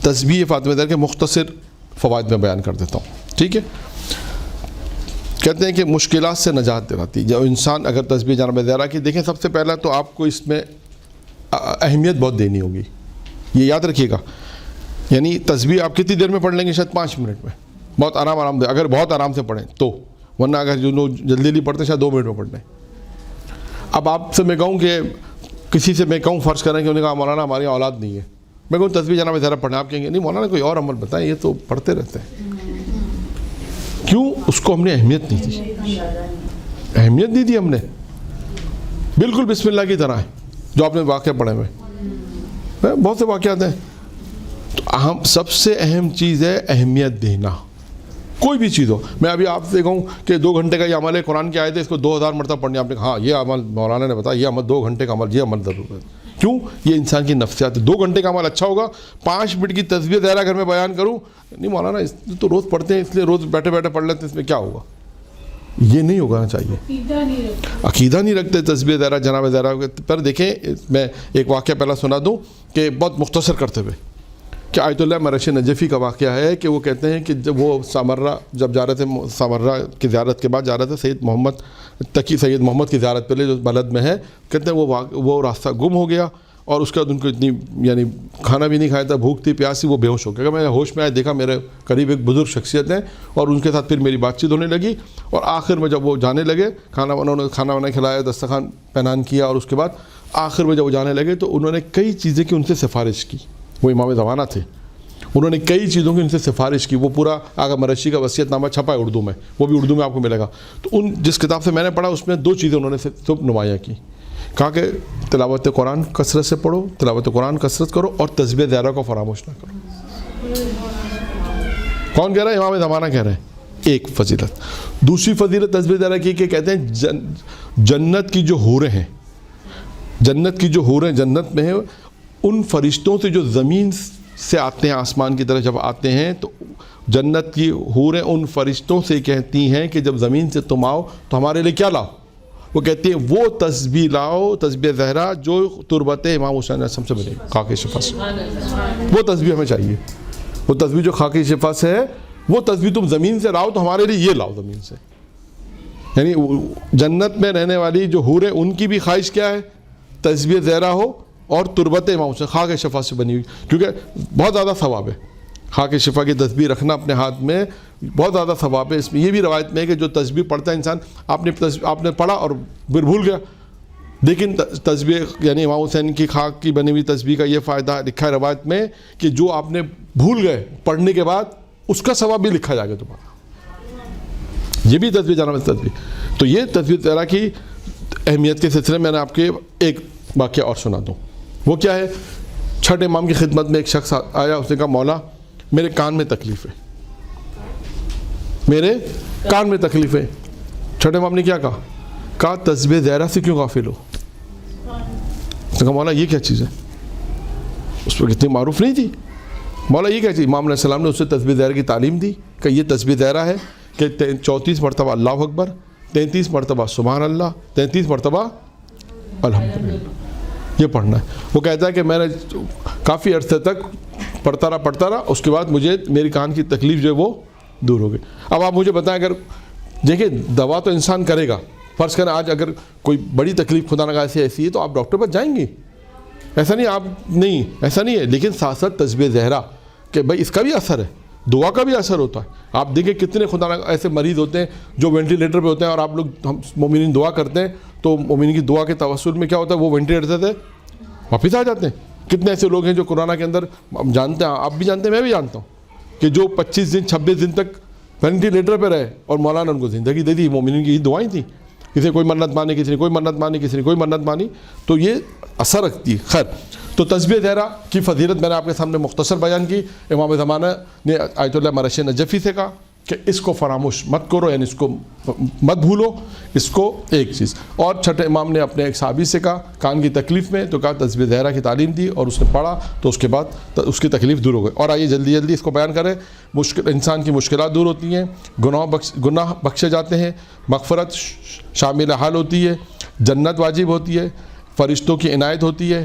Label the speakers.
Speaker 1: تسبیح فاطمہ زہرا کے مختصر فوائد میں بیان کر دیتا ہوں. ٹھیک ہے. کہتے ہیں کہ مشکلات سے نجات دلاتی. جب انسان اگر تسبیح جناب زہرا کی دیکھیں، سب سے پہلا تو آپ کو اس میں اہمیت بہت دینی ہوگی. یہ یاد رکھیے گا. یعنی تسبیح آپ کتنی دیر میں پڑھ لیں گے؟ شاید 5 منٹ میں. بہت آرام دے، اگر بہت آرام سے پڑھیں تو، ورنہ اگر جو لوگ جلدی جلدی پڑھتے ہیں شاید 2 منٹ میں پڑھ لیں. اب آپ سے میں کہوں کہ کسی سے میں کہوں، فرض کریں کہ انہوں نے کہا مولانا ہماری اولاد نہیں ہے، میں کہوں تسبیح جناب زہرا پڑھیں، آپ کہیں گے نہیں مولانا کوئی اور عمل بتائیں، یہ تو پڑھتے رہتے ہیں. کیوں؟ اس کو ہم نے اہمیت نہیں دی. اہمیت نہیں دی ہم نے. بالکل بسم اللہ کی طرح ہے جو آپ نے واقعہ پڑھے ہوئے، بہت سے واقعات ہیں. تو اہم، سب سے اہم چیز ہے اہمیت دینا. کوئی بھی چیز ہو. میں ابھی آپ سے کہوں کہ 2 گھنٹے کا یہ عمل ہے، قرآن کی آیت ہے، اس کو 2000 مرتبہ پڑھنی. آپ نے کہا ہاں یہ عمل مولانا نے بتایا، یہ عمل 2 گھنٹے کا عمل، یہ عمل ضرور ہے. کیوں؟ یہ انسان کی نفسیات ہے. 2 گھنٹے کا عمل اچھا ہوگا. 5 منٹ کی تسبیح زہرا گھر میں بیان کروں، نہیں مولانا اس تو روز پڑھتے ہیں اس لیے روز بیٹھے بیٹھے پڑھ لیتے ہیں، اس میں کیا ہوگا؟ یہ نہیں ہونا چاہیے. عقیدہ نہیں رکھتے تسبیح زہرا جناب زہرا پر. دیکھیں میں ایک واقعہ پہلا سنا دوں کہ بہت مختصر کرتے ہوئے، کہ آیت اللہ مرشد نجفی کا واقعہ ہے کہ وہ کہتے ہیں کہ جب وہ سامرہ جب جا رہے تھے، سامرہ کی زیارت کے بعد جا رہے تھے، سید محمد کی زیارت پہلے جو بلد میں ہے، کہتے ہیں وہ راستہ گم ہو گیا، اور اس کے بعد ان کو اتنی یعنی کھانا بھی نہیں کھایا تھا، بھوک تھی پیاس تھی، وہ بے ہوش ہو گیا. میں ہوش میں آیا، دیکھا میرے قریب ایک بزرگ شخصیت ہیں، اور ان کے ساتھ پھر میری بات چیت ہونے لگی. اور آخر میں جب وہ جانے لگے، انہوں نے کھانا وانا کھلایا، دسترخوان پہنان کیا، اور اس کے بعد آخر میں جب وہ جانے لگے تو انہوں نے کئی چیزیں کی ان سے سفارش کی. وہ امام زمانہ تھے، انہوں نے کئی چیزوں کی ان سے سفارش کی. وہ پورا آغا مرشی کا وصیت نامہ چھپا ہے اردو میں، وہ بھی اردو میں آپ کو ملے گا. تو جس کتاب سے میں نے پڑھا اس میں 2 چیزیں انہوں نے صرف نمایاں کی. کہا کہ تلاوت قرآن کثرت سے پڑھو، تلاوت قرآن کثرت کرو، اور تسبیح زہرا کو فراموش نہ کرو. کون کہہ رہا ہے؟ امام زمانہ کہہ رہے ہیں. ایک فضیلت. دوسری فضیلت تسبیح زہرا کی کہ کہتے ہیں جنت کی جو حوریں ہیں، جنت کی جو حوریں جنت میں ہیں، ان فرشتوں سے جو زمین سے آتے ہیں آسمان کی طرف جب آتے ہیں، تو جنت کی حوریں ان فرشتوں سے کہتی ہیں کہ جب زمین سے تم آؤ تو ہمارے لیے کیا لاؤ؟ وہ کہتی ہیں وہ تسبیح لاؤ، تسبیح زہرا جو تربت امام حسین علیہ السلام سے بنے خاک شفا سے. وہ تسبیح ہمیں چاہیے. وہ تسبیح جو خاک شفا سے ہے، وہ تسبیح تم زمین سے لاؤ تو ہمارے لیے یہ لاؤ زمین سے. یعنی جنت میں رہنے والی جو حوریں، ان کی بھی خواہش کیا ہے؟ تسبیح زہرا ہو اور تربت امام حسین خاک شفا سے بنی ہوئی. کیونکہ بہت زیادہ ثواب ہے خاک شفا کی تسبیح رکھنا اپنے ہاتھ میں، بہت زیادہ ثواب ہے. اس میں یہ بھی روایت میں ہے کہ جو تسبیح پڑھتا ہے انسان، آپ نے پڑھا اور پھر بھول گیا، لیکن تسبیح یعنی امام حسین کی خاک کی بنی ہوئی تسبیح کا یہ فائدہ لکھا ہے روایت میں کہ جو آپ نے بھول گئے پڑھنے کے بعد، اس کا ثواب بھی لکھا جائے گا دوبارہ. یہ بھی تسبیح جانا تسبیح. تو یہ تسبیح زہرا کی اہمیت کے سلسلے میں نے آپ کے ایک واقعہ اور سنا دوں. وہ کیا ہے؟ چھٹے امام کی خدمت میں ایک شخص آیا، اس نے کہا مولا میرے کان میں تکلیف ہے، میرے کان میں تکلیف ہے. چھٹے امام نے کیا کہا تسبیح زہرا سے کیوں غافل ہو؟ اس نے کہا مولا یہ کیا چیز ہے؟ اس پر کتنی معروف نہیں تھی. مولا یہ کیا چیز؟ امام علیہ السلام نے اسے تسبیح زہرا کی تعلیم دی کہ یہ تسبیح زہرا ہے کہ 34 مرتبہ اللہ اکبر، 33 مرتبہ سبحان اللہ، 33 مرتبہ الحمدللہ، یہ پڑھنا ہے. وہ کہتا ہے کہ میں نے کافی عرصے تک پڑھتا رہا، اس کے بعد مجھے میری کان کی تکلیف جو ہے وہ دور ہو گئی. اب آپ مجھے بتائیں، اگر دیکھیں دوا تو انسان کرے گا، فرض کریں آج اگر کوئی بڑی تکلیف خدا نہ ایسی ہے تو آپ ڈاکٹر پر جائیں گے، ایسا نہیں ہے. لیکن ساتھ ساتھ تسبیح زہرا کہ بھائی اس کا بھی اثر ہے، دعا کا بھی اثر ہوتا ہے. آپ دیکھیں کتنے خدا نہ ایسے مریض ہوتے ہیں جو وینٹیلیٹر پہ ہوتے ہیں، اور آپ لوگ ہم مومنین دعا کرتے ہیں تو مومنین کی دعا کے توسل میں کیا ہوتا ہے؟ وہ وینٹیلیٹر سے واپس آ جاتے ہیں. کتنے ایسے لوگ ہیں جو کورونا کے اندر جانتے ہیں، آپ بھی جانتے ہیں، میں بھی جانتا ہوں، کہ جو 25 دن 26 دن تک وینٹیلیٹر پہ رہے اور مولانا ان کو زندگی دے دی. مومنین کی دعائیں تھیں، کسی نے کوئی منت مانی، کسی نے کوئی منت مانی، تو یہ اثر رکھتی ہے. خیر، تو تسبیح زہرا کی فضیلت میں نے آپ کے سامنے مختصر بیان کی. امام زمانہ نے آیت اللہ مرشد نجفی سے کہا کہ اس کو فراموش مت کرو، یعنی اس کو مت بھولو، اس کو ایک چیز. اور چھٹے امام نے اپنے ایک صحابی سے کہا کان کی تکلیف میں، تو کہا تسبیح زہرا کی تعلیم دی، اور اس نے پڑھا تو اس کے بعد اس کی تکلیف دور ہو گئی. اور آئیے جلدی اس کو بیان کریں. انسان کی مشکلات دور ہوتی ہیں، گناہ بخشے جاتے ہیں، مغفرت شامل حال ہوتی ہے، جنت واجب ہوتی ہے، فرشتوں کی عنایت ہوتی ہے،